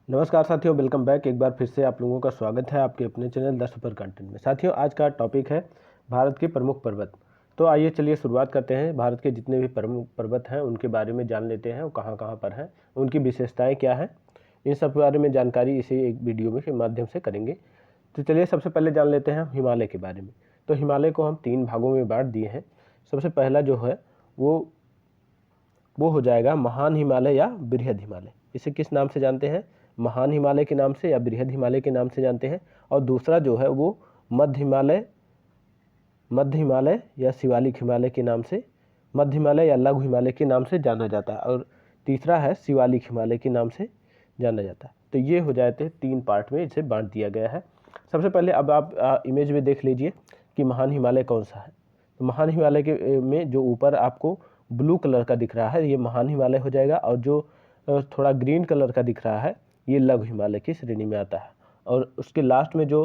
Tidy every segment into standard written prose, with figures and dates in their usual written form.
नमस्कार साथियों, welcome back. एक बार फिर से आप लोगों का स्वागत है आपके अपने चैनल द सुपर कंटेंट में। साथियों, आज का टॉपिक है भारत के प्रमुख पर्वत। तो आइए चलिए शुरुआत करते हैं। भारत के जितने भी प्रमुख पर्वत हैं उनके बारे में जान लेते हैं, वो कहाँ कहाँ पर हैं, उनकी विशेषताएँ क्या हैं। इन सब के बारे में जानकारी इसी एक वीडियो में के माध्यम से करेंगे। तो चलिए सबसे पहले जान लेते हैं हिमालय के बारे में। तो हिमालय को हम 3 भागों में बांट दिए हैं। सबसे पहला जो है वो हो जाएगा महान हिमालय या बृहद हिमालय। इसे किस नाम से जानते हैं? महान हिमालय के नाम से या बृहद हिमालय के नाम से जानते हैं। और दूसरा जो है वो मध्य हिमालय या शिवालिक हिमालय के नाम से, मध्य हिमालय या लघु हिमालय के नाम से जाना जाता है। और तीसरा है शिवालिक हिमालय के नाम से जाना जाता है। तो ये हो जाते हैं 3 पार्ट में इसे बांट दिया गया है। सबसे पहले अब आप इमेज में देख लीजिए कि महान हिमालय कौन सा है। तो महान हिमालय के में जो ऊपर आपको ब्लू कलर का दिख रहा है ये महान हिमालय हो जाएगा, और जो थोड़ा ग्रीन कलर का दिख रहा है ये लघु हिमालय की श्रेणी में आता है। और उसके लास्ट में जो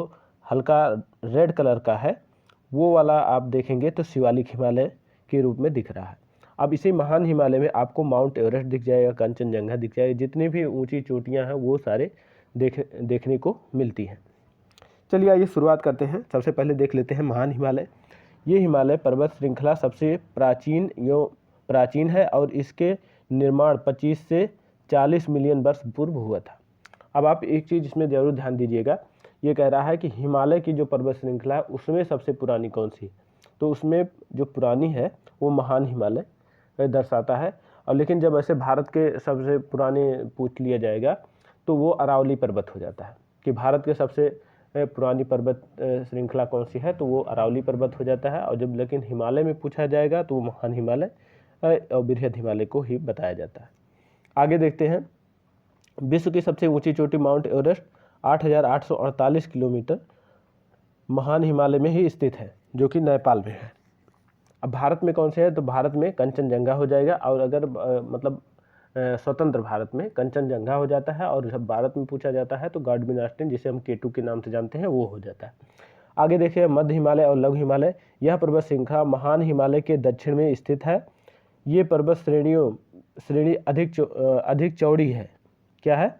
हल्का रेड कलर का है वो वाला आप देखेंगे तो शिवालिक हिमालय के रूप में दिख रहा है। अब इसी महान हिमालय में आपको माउंट एवरेस्ट दिख जाएगा, कंचनजंगा दिख जाएगा, जितनी भी ऊंची चोटियां हैं वो सारे देखने को मिलती हैं। चलिए आइए शुरुआत करते हैं। सबसे पहले देख लेते हैं महान हिमालय। ये हिमालय पर्वत श्रृंखला सबसे प्राचीन है और इसके निर्माण 25 से 40 मिलियन वर्ष पूर्व हुआ था। अब आप एक चीज़ इसमें जरूर ध्यान दीजिएगा, ये कह रहा है कि हिमालय की जो पर्वत श्रृंखला है उसमें सबसे पुरानी कौन सी है। तो उसमें जो पुरानी है वो महान हिमालय दर्शाता है। और लेकिन जब ऐसे भारत के सबसे पुराने पूछ लिया जाएगा तो वो अरावली पर्वत हो जाता है कि भारत के सबसे पुरानी पर्वत श्रृंखला कौन सी है, तो वो अरावली पर्वत हो जाता है। और जब लेकिन हिमालय में पूछा जाएगा तो वो महान हिमालय और बृहद हिमालय को ही बताया जाता है। आगे देखते हैं। विश्व की सबसे ऊंची चोटी माउंट एवरेस्ट 8,848 किलोमीटर महान हिमालय में ही स्थित है, जो कि नेपाल में है। अब भारत में कौन से है, तो भारत में कंचनजंगा हो जाएगा। और अगर स्वतंत्र भारत में कंचनजंगा हो जाता है, और जब भारत में पूछा जाता है तो गॉडविन ऑस्टिन, जिसे हम केटू के नाम से जानते हैं, वो हो जाता है। आगे देखिए मध्य हिमालय और लघु हिमालय। यह पर्वत श्रृंखला महान हिमालय के दक्षिण में स्थित है। ये पर्वत श्रेणी अधिक चौड़ी है। क्या है?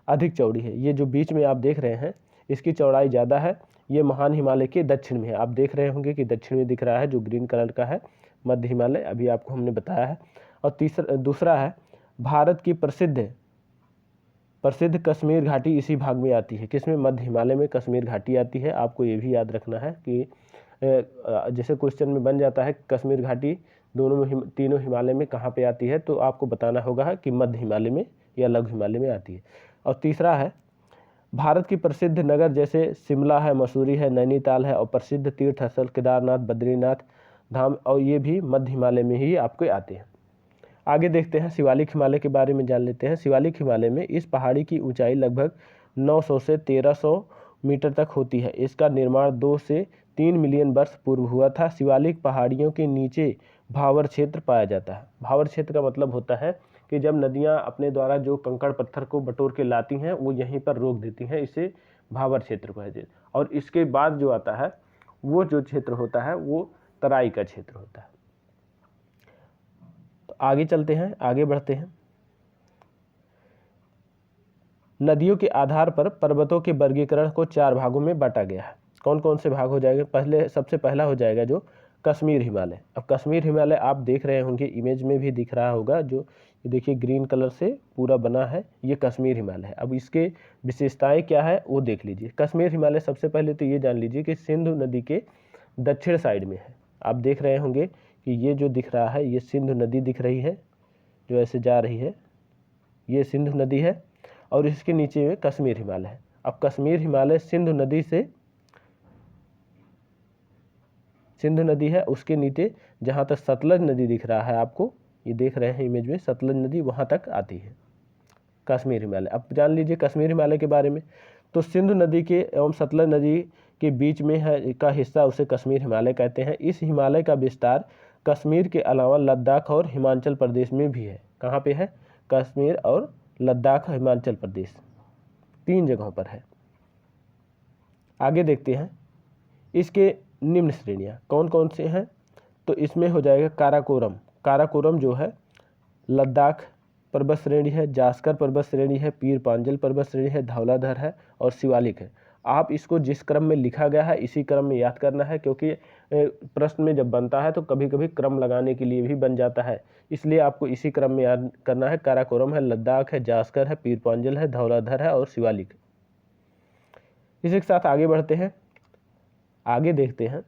अधिक चौड़ी है। ये जो बीच में आप देख रहे हैं इसकी चौड़ाई ज़्यादा है। ये महान हिमालय के दक्षिण में है। आप देख रहे होंगे कि दक्षिण में दिख रहा है जो ग्रीन कलर का है, मध्य हिमालय, अभी आपको हमने बताया है। और दूसरा है भारत की प्रसिद्ध कश्मीर घाटी इसी भाग में आती है। किसमें? मध्य हिमालय में कश्मीर घाटी आती है। आपको ये भी याद रखना है कि जैसे क्वेश्चन में बन जाता है कश्मीर घाटी तीनों हिमालय में कहाँ पे आती है, तो आपको बताना होगा कि मध्य हिमालय में या लघु हिमालय में आती है। और तीसरा है भारत की प्रसिद्ध नगर जैसे शिमला है, मसूरी है, नैनीताल है, और प्रसिद्ध तीर्थ स्थल केदारनाथ, बद्रीनाथ धाम, और ये भी मध्य हिमालय में ही आपको आते हैं। आगे देखते हैं शिवालिक हिमालय के बारे में जान लेते हैं। शिवालिक हिमालय में इस पहाड़ी की ऊंचाई लगभग 900 से 1300 मीटर तक होती है। इसका निर्माण 2 से 3 मिलियन वर्ष पूर्व हुआ था। शिवालिक पहाड़ियों के नीचे भावर क्षेत्र पाया जाता है। भावर क्षेत्र का मतलब होता है कि जब नदियां अपने द्वारा जो कंकड़ पत्थर को बटोर के लाती हैं वो यहीं पर रोक देती हैं, इसे भावर क्षेत्र कहते हैं। और इसके बाद जो आता है वो जो क्षेत्र होता है वो तराई का क्षेत्र होता है। तो आगे चलते हैं, आगे बढ़ते हैं। नदियों के आधार पर पर्वतों के वर्गीकरण को 4 भागों में बांटा गया है। कौन कौन से भाग हो जाएंगे? सबसे पहला हो जाएगा जो कश्मीर हिमालय। अब कश्मीर हिमालय आप देख रहे होंगे, इमेज में भी दिख रहा होगा, जो देखिए ग्रीन कलर से पूरा बना है, ये कश्मीर हिमालय है। अब इसके विशेषताएं क्या है वो देख लीजिए। कश्मीर हिमालय सबसे पहले तो ये जान लीजिए कि सिंधु नदी के दक्षिण साइड में है। आप देख रहे होंगे कि ये जो दिख रहा है ये सिंधु नदी दिख रही है, जो ऐसे जा रही है, ये सिंधु नदी है। और इसके नीचे में कश्मीर हिमालय है। अब कश्मीर हिमालय सिंधु नदी है, उसके नीचे जहाँ तक सतलज नदी दिख रहा है आपको, ये देख रहे हैं इमेज में, सतलज नदी वहाँ तक आती है कश्मीर हिमालय। अब जान लीजिए कश्मीर हिमालय के बारे में। तो सिंधु नदी के एवं सतलज नदी के बीच में है का हिस्सा, उसे कश्मीर हिमालय कहते हैं। इस हिमालय का विस्तार कश्मीर के अलावा लद्दाख और हिमाचल प्रदेश में भी है। कहाँ पे है? कश्मीर और लद्दाख, हिमाचल प्रदेश, 3 जगहों पर है। आगे देखते हैं इसके निम्न श्रेणियाँ कौन कौन से हैं। तो इसमें हो जाएगा काराकोरम। काराकोरम जो है लद्दाख पर्वत श्रेणी है, जास्कर पर्वत श्रेणी है, पीर पांजल पर्वत श्रेणी है, धौलाधर है और शिवालिक है। आप इसको जिस क्रम में लिखा गया है इसी क्रम में याद करना है, क्योंकि प्रश्न में जब बनता है तो कभी कभी क्रम लगाने के लिए भी बन जाता है, इसलिए आपको इसी क्रम में याद करना है। काराकोरम है, लद्दाख है, जास्कर है, पीर पांजल है, धौलाधर है और शिवालिक। इसी के साथ आगे बढ़ते हैं, आगे देखते हैं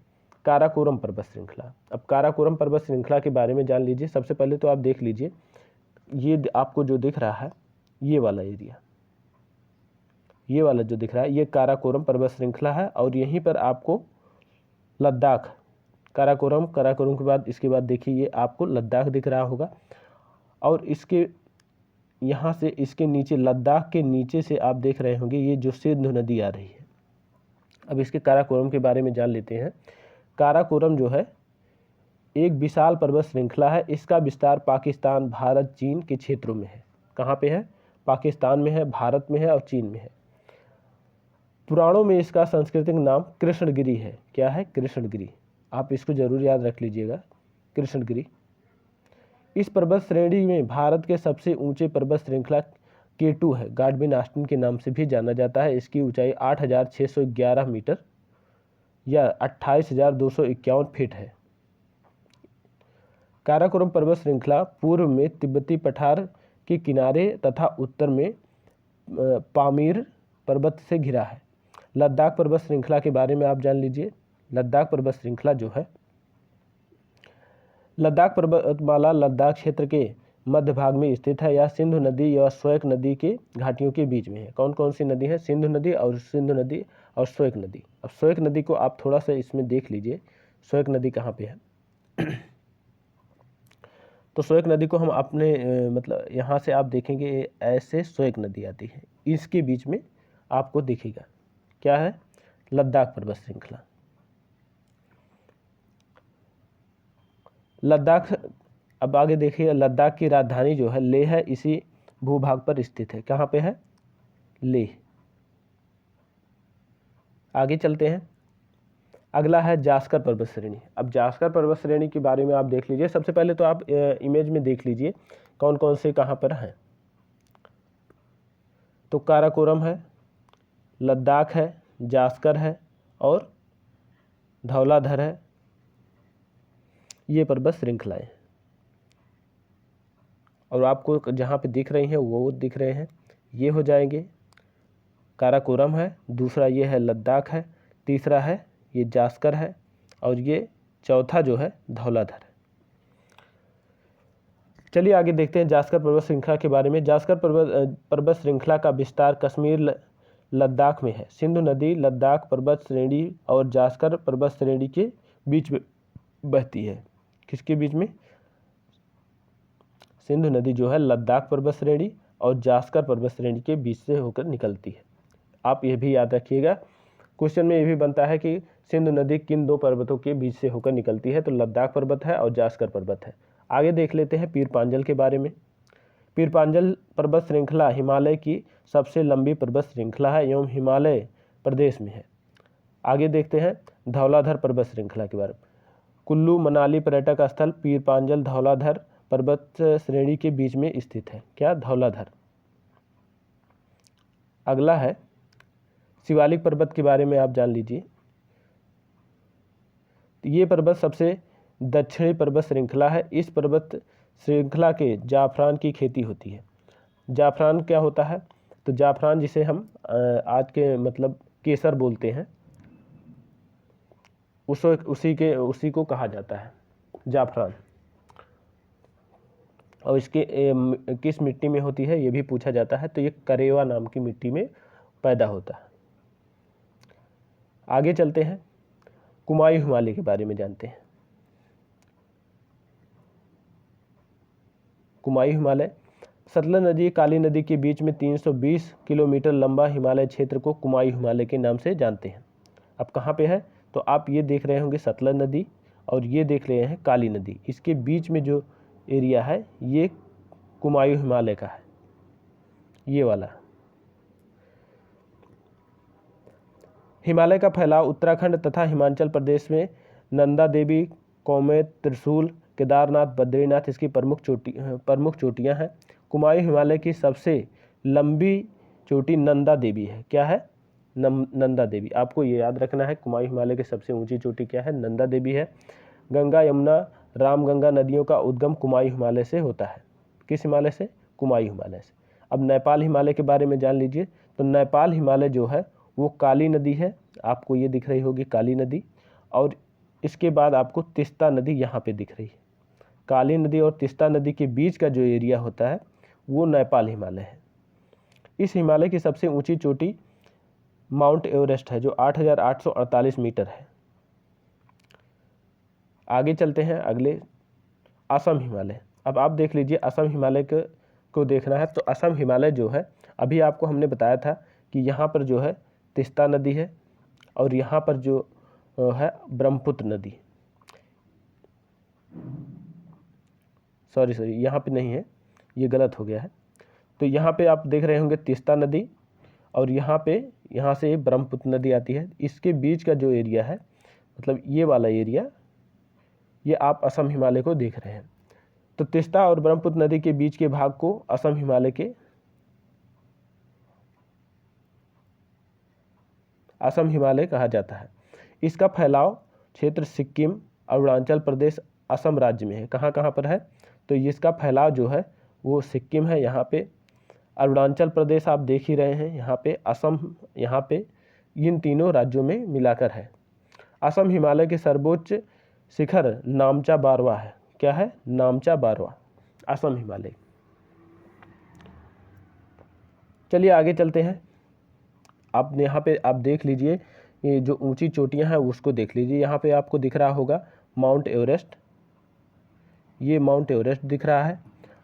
काराकोरम पर्वत श्रृंखला। अब काराकोरम पर्वत श्रृंखला के बारे में जान लीजिए। सबसे पहले तो आप देख लीजिए, ये आपको जो दिख रहा है ये वाला एरिया, ये वाला जो दिख रहा है ये काराकोरम पर्वत श्रृंखला है, और यहीं पर आपको लद्दाख, काराकोरम के बाद इसके बाद देखिए ये आपको लद्दाख दिख रहा होगा, और इसके यहाँ से इसके नीचे लद्दाख के नीचे से आप देख रहे होंगे ये जो सिंधु नदी आ रही है। अब इसके काराकोरम के बारे में जान लेते हैं। काराकोरम जो है एक विशाल पर्वत श्रृंखला है। इसका विस्तार पाकिस्तान, भारत, चीन के क्षेत्रों में है। कहाँ पे है? पाकिस्तान में है, भारत में है और चीन में है। पुराणों में इसका सांस्कृतिक नाम कृष्णगिरी है। क्या है? कृष्णगिरी। आप इसको जरूर याद रख लीजिएगा, कृष्णगिरी। इस पर्वत श्रेणी में भारत के सबसे ऊंचे पर्वत श्रृंखला K2 है, गाडविन ऑस्टिन के नाम से भी जाना जाता है। इसकी ऊंचाई 8,611 मीटर या 28,251 फीट है। काराकोरम पर्वत श्रृंखला पूर्व में तिब्बती पठार के किनारे तथा उत्तर में पामीर पर्वत से घिरा है। लद्दाख पर्वत श्रृंखला के बारे में आप जान लीजिए। लद्दाख पर्वत श्रृंखला जो है, लद्दाख पर्वतमाला लद्दाख क्षेत्र के मध्य भाग में स्थित है। यह सिंधु नदी या श्वेक नदी के घाटियों के बीच में है। कौन कौन सी नदी है? सिंधु नदी और श्वेक नदी। अब श्वेक नदी को आप थोड़ा सा इसमें देख लीजिए, श्वेक नदी कहाँ पे है। तो श्वेक नदी को हम अपने मतलब यहाँ से आप देखेंगे ऐसे श्वेक नदी आती है, इसके बीच में आपको दिखेगा क्या है? लद्दाख पर्वत श्रृंखला। लद्दाख, अब आगे देखिए, लद्दाख की राजधानी जो है लेह है, इसी भूभाग पर स्थित है। कहाँ पे है? लेह। आगे चलते हैं, अगला है जास्कर पर्वत श्रेणी। अब जास्कर पर्वत श्रेणी के बारे में आप देख लीजिए। सबसे पहले तो आप इमेज में देख लीजिए कौन कौन से कहाँ पर हैं। तो काराकोरम है, लद्दाख है, जास्कर है और धौलाधर है, ये पर्वत श्रृंखलाएं। और आपको जहाँ पे दिख रही हैं वो दिख रहे हैं, ये हो जाएंगे काराकोरम है, दूसरा ये है लद्दाख है, तीसरा है ये जास्कर है और ये चौथा जो है धौलाधर है। चलिए आगे देखते हैं जास्कर पर्वत श्रृंखला के बारे में। जास्कर पर्वत श्रृंखला का विस्तार कश्मीर लद्दाख में है। सिंधु नदी लद्दाख पर्वत श्रेणी और जास्कर पर्वत श्रेणी के बीच में बहती है। किसके बीच में? सिंधु नदी जो है लद्दाख पर्वत श्रेणी और जास्कर पर्वत श्रेणी के बीच से होकर निकलती है। आप यह भी याद रखिएगा, क्वेश्चन में ये भी बनता है कि सिंधु नदी किन दो पर्वतों के बीच से होकर निकलती है, तो लद्दाख पर्वत है और जास्कर पर्वत है। आगे देख लेते हैं पीर पांजल के बारे में। पीर पांजल पर्वत श्रृंखला हिमालय की सबसे लंबी पर्वत श्रृंखला है एवं हिमालय प्रदेश में है। आगे देखते हैं धौलाधर पर्वत श्रृंखला के बारे में। कुल्लू मनाली पर्यटक स्थल पीर पांजल धौलाधर पर्वत श्रेणी के बीच में स्थित है। क्या? धौलाधर। अगला है शिवालिक पर्वत के बारे में आप जान लीजिए। ये पर्वत सबसे दक्षिणी पर्वत श्रृंखला है। इस पर्वत श्रृंखला के जाफरान की खेती होती है। जाफरान क्या होता है? तो जाफरान जिसे हम आज के मतलब केसर बोलते हैं, उसी को कहा जाता है जाफरान। और इसके किस मिट्टी में होती है ये भी पूछा जाता है, तो ये करेवा नाम की मिट्टी में पैदा होता है। आगे चलते हैं, कुमायूं हिमालय के बारे में जानते हैं। कुमायूं हिमालय सतलज नदी काली नदी के बीच में 320 किलोमीटर लंबा हिमालय क्षेत्र को कुमायूं हिमालय के नाम से जानते हैं। अब कहाँ पे है? तो आप ये देख रहे होंगे सतलज नदी और ये देख रहे हैं काली नदी, इसके बीच में जो एरिया है ये कुमायूं हिमालय का है, ये वाला। हिमालय का फैलाव उत्तराखंड तथा हिमाचल प्रदेश में नंदा देवी, कौमेत, त्रिशूल, केदारनाथ, बद्रीनाथ इसकी प्रमुख चोटियाँ हैं। कुमायूं हिमालय की सबसे लंबी चोटी नंदा देवी है। क्या है? नंदा देवी। आपको ये याद रखना है, कुमायूं हिमालय की सबसे ऊंची चोटी क्या है? नंदा देवी है। गंगा, यमुना, रामगंगा नदियों का उद्गम कुमायूं हिमालय से होता है। किस हिमालय से? कुमायूं हिमालय से। अब नेपाल हिमालय के बारे में जान लीजिए। तो नेपाल हिमालय जो है वो काली नदी है, आपको ये दिख रही होगी काली नदी, और इसके बाद आपको तिस्ता नदी यहाँ पे दिख रही है। काली नदी और तिस्ता नदी के बीच का जो एरिया होता है वो नेपाल हिमालय है। इस हिमालय की सबसे ऊंची चोटी माउंट एवरेस्ट है जो 8,848 मीटर है। आगे चलते हैं अगले, असम हिमालय। अब आप देख लीजिए, असम हिमालय को देखना है तो असम हिमालय जो है, अभी आपको हमने बताया था कि यहाँ पर जो है तिस्ता नदी है और यहाँ पर जो है ब्रह्मपुत्र नदी, सॉरी यहाँ पे नहीं है, ये गलत हो गया है। तो यहाँ पे आप देख रहे होंगे तिस्ता नदी और यहाँ से ब्रह्मपुत्र नदी आती है। इसके बीच का जो एरिया है, मतलब ये वाला एरिया, ये आप असम हिमालय को देख रहे हैं। तो तिस्ता और ब्रह्मपुत्र नदी के बीच के भाग को असम हिमालय कहा जाता है। इसका फैलाव क्षेत्र सिक्किम, अरुणाचल प्रदेश, असम राज्य में है। कहाँ कहाँ पर है? तो इसका फैलाव जो है वो सिक्किम है, यहाँ पे अरुणाचल प्रदेश आप देख ही रहे हैं, यहाँ पे असम, यहाँ पे इन तीनों राज्यों में मिलाकर है। असम हिमालय के सर्वोच्च शिखर नामचा बारवा है। क्या है? नामचा बारवा, असम हिमालय। चलिए आगे चलते हैं। आप यहाँ पे आप देख लीजिए, ये जो ऊंची चोटियाँ हैं उसको देख लीजिए। यहाँ पे आपको दिख रहा होगा माउंट एवरेस्ट, ये माउंट एवरेस्ट दिख रहा है,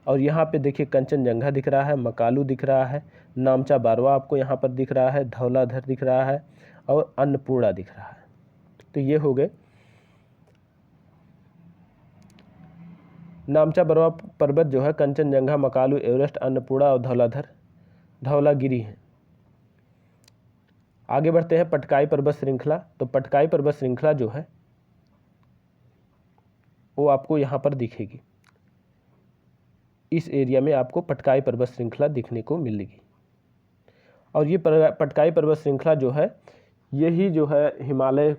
और यहाँ पे देखिए कंचनजंगा दिख रहा है, मकालू दिख रहा है, नामचा बारवा आपको यहाँ पर दिख रहा है, धौलाधर दिख रहा है और अन्नपूर्णा दिख रहा है। तो ये हो गए नामचा बारवा पर्वत जो है कंचनजंगा, मकालू, एवरेस्ट, अन्नपूर्णा और धौलागिरी है। आगे बढ़ते हैं पटकाई पर्वत श्रृंखला। तो पटकाई पर्वत श्रृंखला जो है वो आपको यहाँ पर दिखेगी, इस एरिया में आपको पटकाई पर्वत श्रृंखला दिखने को मिलेगी। और ये पटकाई पर्वत श्रृंखला जो है, यही जो है हिमालय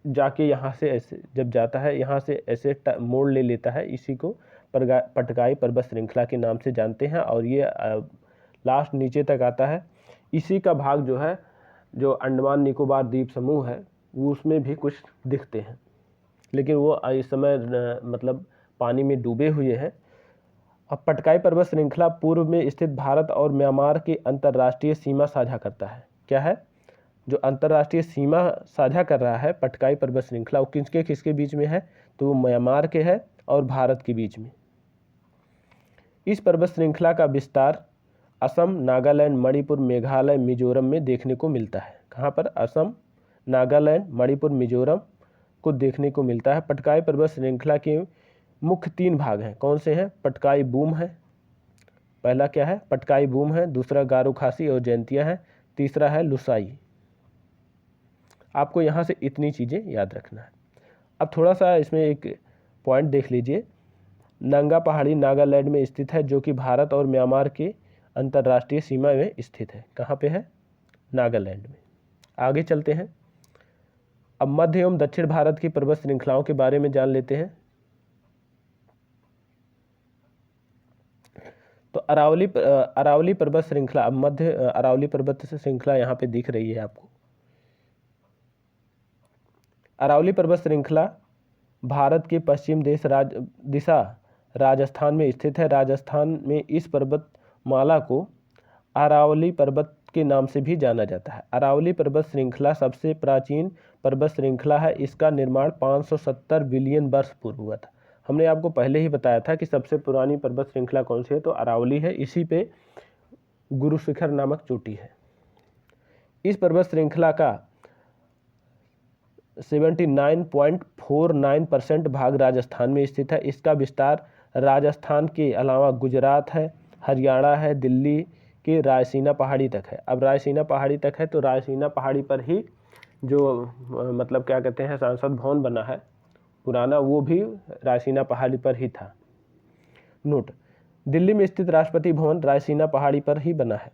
जाके यहाँ से ऐसे जब जाता है, यहाँ से ऐसे मोड़ ले लेता है, इसी को पटकाई पर्वत श्रृंखला के नाम से जानते हैं। और ये लास्ट नीचे तक आता है। इसी का भाग जो है, जो अंडमान निकोबार द्वीप समूह है, वो उसमें भी कुछ दिखते हैं, लेकिन वो इस समय मतलब पानी में डूबे हुए हैं। अब पटकाई पर्वत श्रृंखला पूर्व में स्थित भारत और म्यांमार की अंतर्राष्ट्रीय सीमा साझा करता है। क्या है? जो अंतर्राष्ट्रीय सीमा साझा कर रहा है पटकाई पर्वत श्रृंखला, वो किसके बीच में है? तो वो म्यांमार के है और भारत के बीच में। इस पर्वत श्रृंखला का विस्तार असम, नागालैंड, मणिपुर, मेघालय, मिजोरम में देखने को मिलता है। कहाँ पर? असम, नागालैंड, मणिपुर, मिजोरम को देखने को मिलता है। पटकाई पर्वत श्रृंखला के मुख्य 3 भाग हैं। कौन से हैं? पटकाई बूम है, पहला क्या है? पटकाई बूम है, दूसरा गारो खासी और जयंतिया है, तीसरा है लुसाई। आपको यहाँ से इतनी चीज़ें याद रखना है। अब थोड़ा सा इसमें एक पॉइंट देख लीजिए। नंगा पहाड़ी नागालैंड में स्थित है, जो कि भारत और म्यांमार के अंतर्राष्ट्रीय सीमा में स्थित है। कहाँ पे है? नागालैंड में। आगे चलते हैं। अब मध्य एवं दक्षिण भारत की पर्वत श्रृंखलाओं के बारे में जान लेते हैं। तो अरावली पर्वत श्रृंखला, अब मध्य अरावली पर्वत श्रृंखला यहाँ पे दिख रही है आपको। अरावली पर्वत श्रृंखला भारत के पश्चिम दिशा राजस्थान में स्थित है। राजस्थान में इस पर्वतमाला को अरावली पर्वत के नाम से भी जाना जाता है। अरावली पर्वत श्रृंखला सबसे प्राचीन पर्वत श्रृंखला है। इसका निर्माण 570 बिलियन वर्ष पूर्व हुआ था। हमने आपको पहले ही बताया था कि सबसे पुरानी पर्वत श्रृंखला कौन सी है, तो अरावली है। इसी पे गुरु शिखर नामक चोटी है। इस पर्वत श्रृंखला का 79.49% भाग राजस्थान में स्थित है। इसका विस्तार राजस्थान के अलावा गुजरात है, हरियाणा है, दिल्ली के रायसीना पहाड़ी तक है। अब रायसीना पहाड़ी तक है, तो रायसीना पहाड़ी पर ही जो मतलब क्या कहते हैं सांसद भवन बना है, पुराना वो भी रायसीना पहाड़ी पर ही था। नोट, दिल्ली में स्थित राष्ट्रपति भवन रायसीना पहाड़ी पर ही बना है,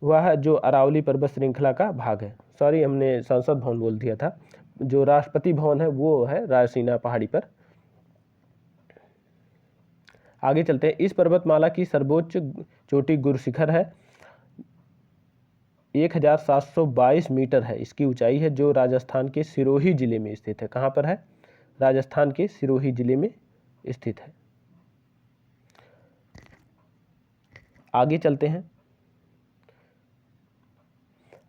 वह है जो अरावली पर्वत श्रृंखला का भाग है। सॉरी, हमने संसद भवन बोल दिया था। जो राष्ट्रपति भवन है वो है रायसीना पहाड़ी पर। आगे चलते हैं। इस पर्वतमाला की सर्वोच्च चोटी गुरशिखर है, 1722 मीटर है इसकी ऊंचाई है, जो राजस्थान के सिरोही जिले में स्थित है। कहाँ पर है? राजस्थान के सिरोही जिले में स्थित है। आगे चलते हैं।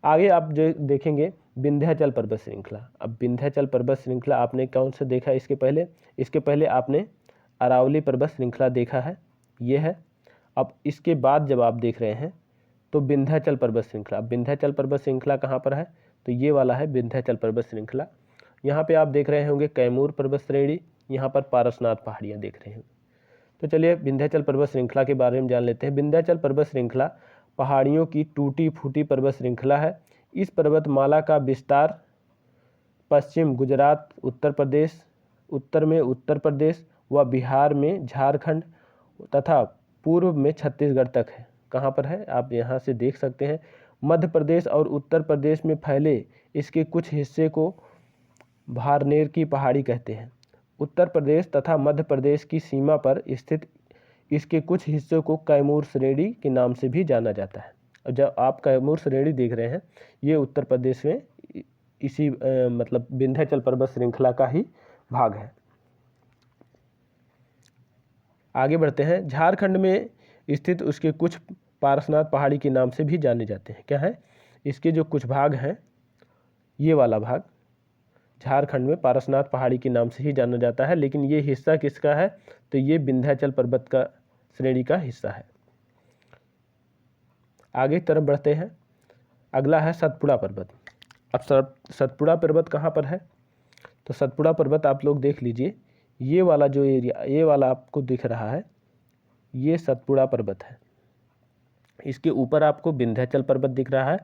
आगे आप जो देखेंगे विंध्याचल पर्वत श्रृंखला। अब विंध्याचल पर्वत श्रृंखला आपने कौन से देखा इसके पहले? इसके पहले आपने अरावली पर्वत श्रृंखला देखा है, ये है। अब इसके बाद जब आप देख रहे हैं तो विंध्याचल पर्वत श्रृंखला। विंध्याचल पर्वत श्रृंखला कहाँ पर है? तो ये वाला है विंध्याचल पर्वत श्रृंखला। यहाँ पे आप देख रहे होंगे कैमूर पर्वत श्रेणी, यहाँ पर पारसनाथ पहाड़ियाँ देख रहे हैं। तो चलिए विंध्याचल पर्वत श्रृंखला के बारे में जान लेते हैं। विंध्याचल पर्वत श्रृंखला पहाड़ियों की टूटी फूटी पर्वत श्रृंखला है। इस पर्वतमाला का विस्तार पश्चिम गुजरात, उत्तर में उत्तर प्रदेश व बिहार में झारखंड तथा पूर्व में छत्तीसगढ़ तक है। कहाँ पर है? आप यहाँ से देख सकते हैं। मध्य प्रदेश और उत्तर प्रदेश में फैले इसके कुछ हिस्से को भारनेर की पहाड़ी कहते हैं। उत्तर प्रदेश तथा मध्य प्रदेश की सीमा पर स्थित इसके कुछ हिस्सों को कैमूर श्रेणी के नाम से भी जाना जाता है। और जब आप कैमूर श्रेणी देख रहे हैं, ये उत्तर प्रदेश में इसी मतलब विंध्याचल पर्वत श्रृंखला का ही भाग है। आगे बढ़ते हैं। झारखंड में स्थित उसके कुछ पारसनाथ पहाड़ी के नाम से भी जाने जाते हैं। क्या है? इसके जो कुछ भाग हैं, ये वाला भाग झारखंड में पारसनाथ पहाड़ी के नाम से ही जाना जाता है, लेकिन ये हिस्सा किसका है? तो ये विंध्याचल पर्वत का श्रेणी का हिस्सा है। आगे की तरफ बढ़ते हैं। अगला है सतपुड़ा पर्वत। अब सतपुड़ा पर्वत कहाँ पर है? तो सतपुड़ा पर्वत आप लोग देख लीजिए, ये वाला जो एरिया, ये वाला आपको दिख रहा है, ये सतपुड़ा पर्वत है। इसके ऊपर आपको विंध्याचल पर्वत दिख रहा है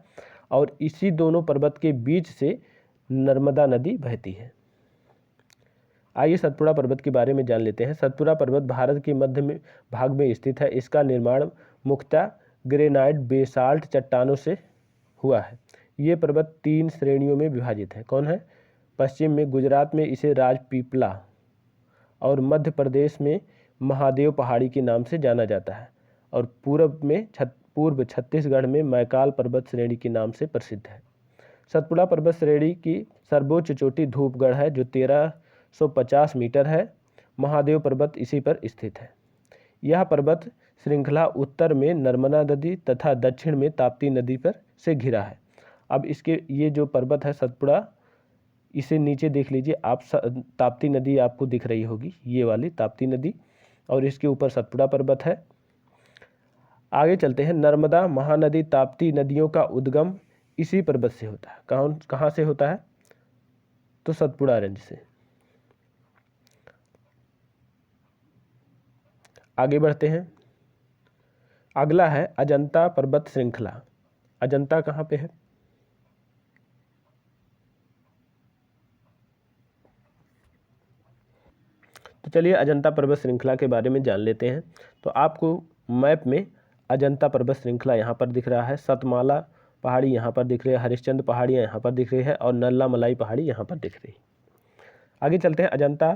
और इसी दोनों पर्वत के बीच से नर्मदा नदी बहती है। आइए सतपुड़ा पर्वत के बारे में जान लेते हैं। सतपुड़ा पर्वत भारत के मध्य में भाग में स्थित है। इसका निर्माण मुख्यतः ग्रेनाइट बेसाल्ट चट्टानों से हुआ है। ये पर्वत 3 श्रेणियों में विभाजित है। कौन है? पश्चिम में गुजरात में इसे राजपीपला और मध्य प्रदेश में महादेव पहाड़ी के नाम से जाना जाता है, और पूर्व छत्तीसगढ़ में मैकाल पर्वत श्रेणी के नाम से प्रसिद्ध है। सतपुड़ा पर्वत श्रेणी की सर्वोच्च चोटी धूपगढ़ है, जो 1350 मीटर है। महादेव पर्वत इसी पर स्थित है। यह पर्वत श्रृंखला उत्तर में नर्मदा नदी तथा दक्षिण में ताप्ती नदी पर से घिरा है। अब इसके ये जो पर्वत है सतपुड़ा, इसे नीचे देख लीजिए आप, ताप्ती नदी आपको दिख रही होगी, ये वाली ताप्ती नदी, और इसके ऊपर सतपुड़ा पर्वत है। आगे चलते हैं। नर्मदा, महानदी, ताप्ती नदियों का उद्गम इसी पर्वत से होता है। कहाँ से होता है? तो सतपुड़ा रेंज से। आगे बढ़ते हैं। अगला है अजंता पर्वत श्रृंखला। अजंता कहाँ पे है? तो चलिए अजंता पर्वत श्रृंखला के बारे में जान लेते हैं। तो आपको मैप में अजंता पर्वत श्रृंखला यहाँ पर दिख रहा है, सतमाला पहाड़ी यहाँ पर दिख रही है, हरिश्चंद्र पहाड़ियाँ यहाँ पर दिख रही है, और नल्ला मलाई पहाड़ी यहाँ पर दिख रही है। आगे चलते हैं। अजंता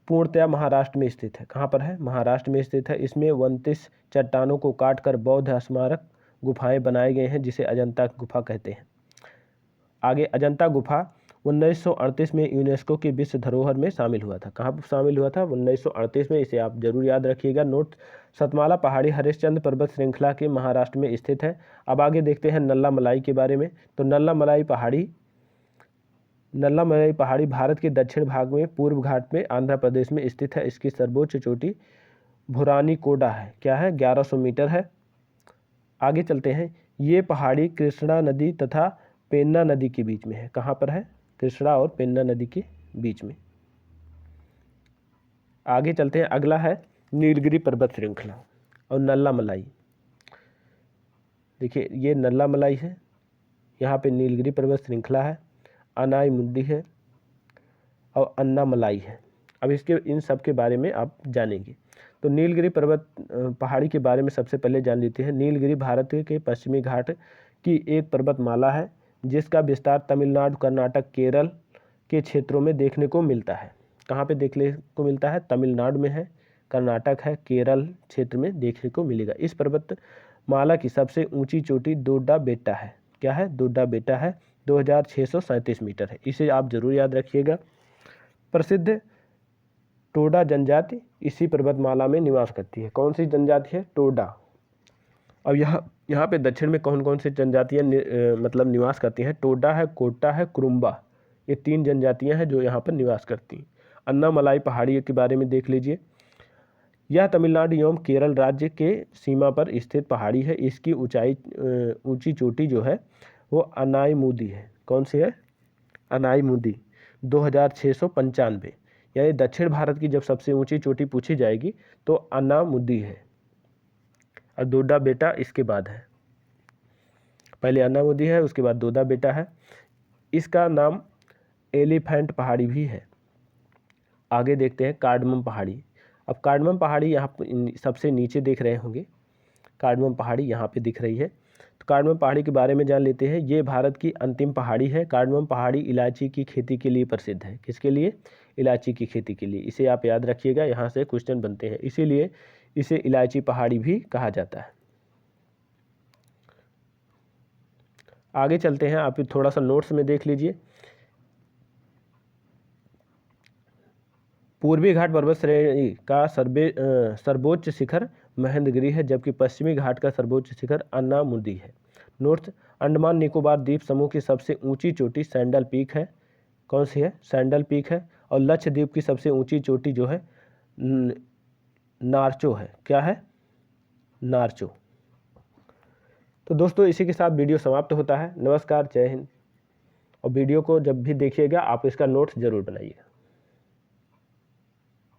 पूर्णतया महाराष्ट्र में स्थित है। कहाँ पर है? महाराष्ट्र में स्थित है। इसमें 29 चट्टानों को काटकर बौद्ध स्मारक गुफाएं बनाए गए हैं, जिसे अजंता गुफा कहते हैं। आगे अजंता गुफा 1938 में यूनेस्को के विश्व धरोहर में शामिल हुआ था। कहाँ पर शामिल हुआ था? 1938 में। इसे आप जरूर याद रखिएगा। नोट, सतमाला पहाड़ी हरिश्चंद्र पर्वत श्रृंखला के महाराष्ट्र में स्थित है। अब आगे देखते हैं नल्ला मलाई के बारे में। तो नल्ला मलाई पहाड़ी भारत के दक्षिण भाग में पूर्व घाट में आंध्र प्रदेश में स्थित है। इसकी सर्वोच्च चोटी भुरानीकोडा है। क्या है? 1100 मीटर है। आगे चलते हैं। ये पहाड़ी कृष्णा नदी तथा पेन्ना नदी के बीच में है। कहाँ पर है? कृष्णा और पेन्ना नदी के बीच में। आगे चलते हैं। अगला है नीलगिरी पर्वत श्रृंखला और नल्ला मलाई। देखिए ये नल्ला मलाई है, यहाँ पे नीलगिरी पर्वत श्रृंखला है, अनाई मुंडी है, और अन्नामलाई है। अब इसके इन सब के बारे में आप जानेंगे। तो नीलगिरी पर्वत पहाड़ी के बारे में सबसे पहले जान लेते हैं। नीलगिरी भारत के पश्चिमी घाट की एक पर्वतमाला है जिसका विस्तार तमिलनाडु, कर्नाटक, केरल के क्षेत्रों में देखने को मिलता है। कहाँ पे देखने को मिलता है? तमिलनाडु में है, कर्नाटक है, केरल क्षेत्र में देखने को मिलेगा। इस पर्वतमाला की सबसे ऊंची चोटी दोड्डा बेट्टा है। क्या है? दोड्डा बेट्टा है, 2637 मीटर है। इसे आप जरूर याद रखिएगा। प्रसिद्ध टोडा जनजाति इसी पर्वतमाला में निवास करती है। कौन सी जनजाति है? टोडा। अब यहाँ पे दक्षिण में कौन कौन सी जनजातियाँ मतलब निवास करती हैं? टोडा है, कोटा है, कुरुम्बा, ये 3 जनजातियाँ हैं जो यहाँ पर निवास करती हैं। अन्नामलाई पहाड़ी के बारे में देख लीजिए। यह तमिलनाडु एवं केरल राज्य के सीमा पर स्थित पहाड़ी है। इसकी ऊंची चोटी जो है वो अनाईमुदी है। कौन सी है? अनाईमुदी, 2695। यानी दक्षिण भारत की जब सबसे ऊंची चोटी पूछी जाएगी तो अनामुदी है, और दोड्डा बेटा इसके बाद है। पहले अनामुदी है, उसके बाद दोड्डा बेटा है। इसका नाम एलिफेंट पहाड़ी भी है। आगे देखते हैं कार्डमम पहाड़ी। अब कार्डमम पहाड़ी यहाँ सबसे नीचे देख रहे होंगे। कार्डमम पहाड़ी यहाँ पे दिख रही है। तो कार्डमम पहाड़ी के बारे में जान लेते हैं। ये भारत की अंतिम पहाड़ी है। कार्डमम पहाड़ी इलायची की खेती के लिए प्रसिद्ध है। किसके लिए? इलायची की खेती के लिए। इसे आप याद रखिएगा, यहाँ से क्वेश्चन बनते हैं, इसीलिए इसे इलायची पहाड़ी भी कहा जाता है। आगे चलते हैं, आप थोड़ा सा नोट्स में देख लीजिए। पूर्वी घाट पर्वत श्रेणी का सर्वोच्च शिखर महेंद्रगिरी है, जबकि पश्चिमी घाट का सर्वोच्च शिखर अन्नामुदी है। नोट्स: अंडमान निकोबार द्वीप समूह की सबसे ऊंची चोटी सैंडल पीक है। कौन सी है? सैंडल पीक है। और लक्षद्वीप की सबसे ऊंची चोटी जो है नार्चो है। क्या है? नार्चो। तो दोस्तों इसी के साथ वीडियो समाप्त होता है। नमस्कार, जय हिंद। और वीडियो को जब भी देखिएगा आप इसका नोट्स जरूर बनाइएगा।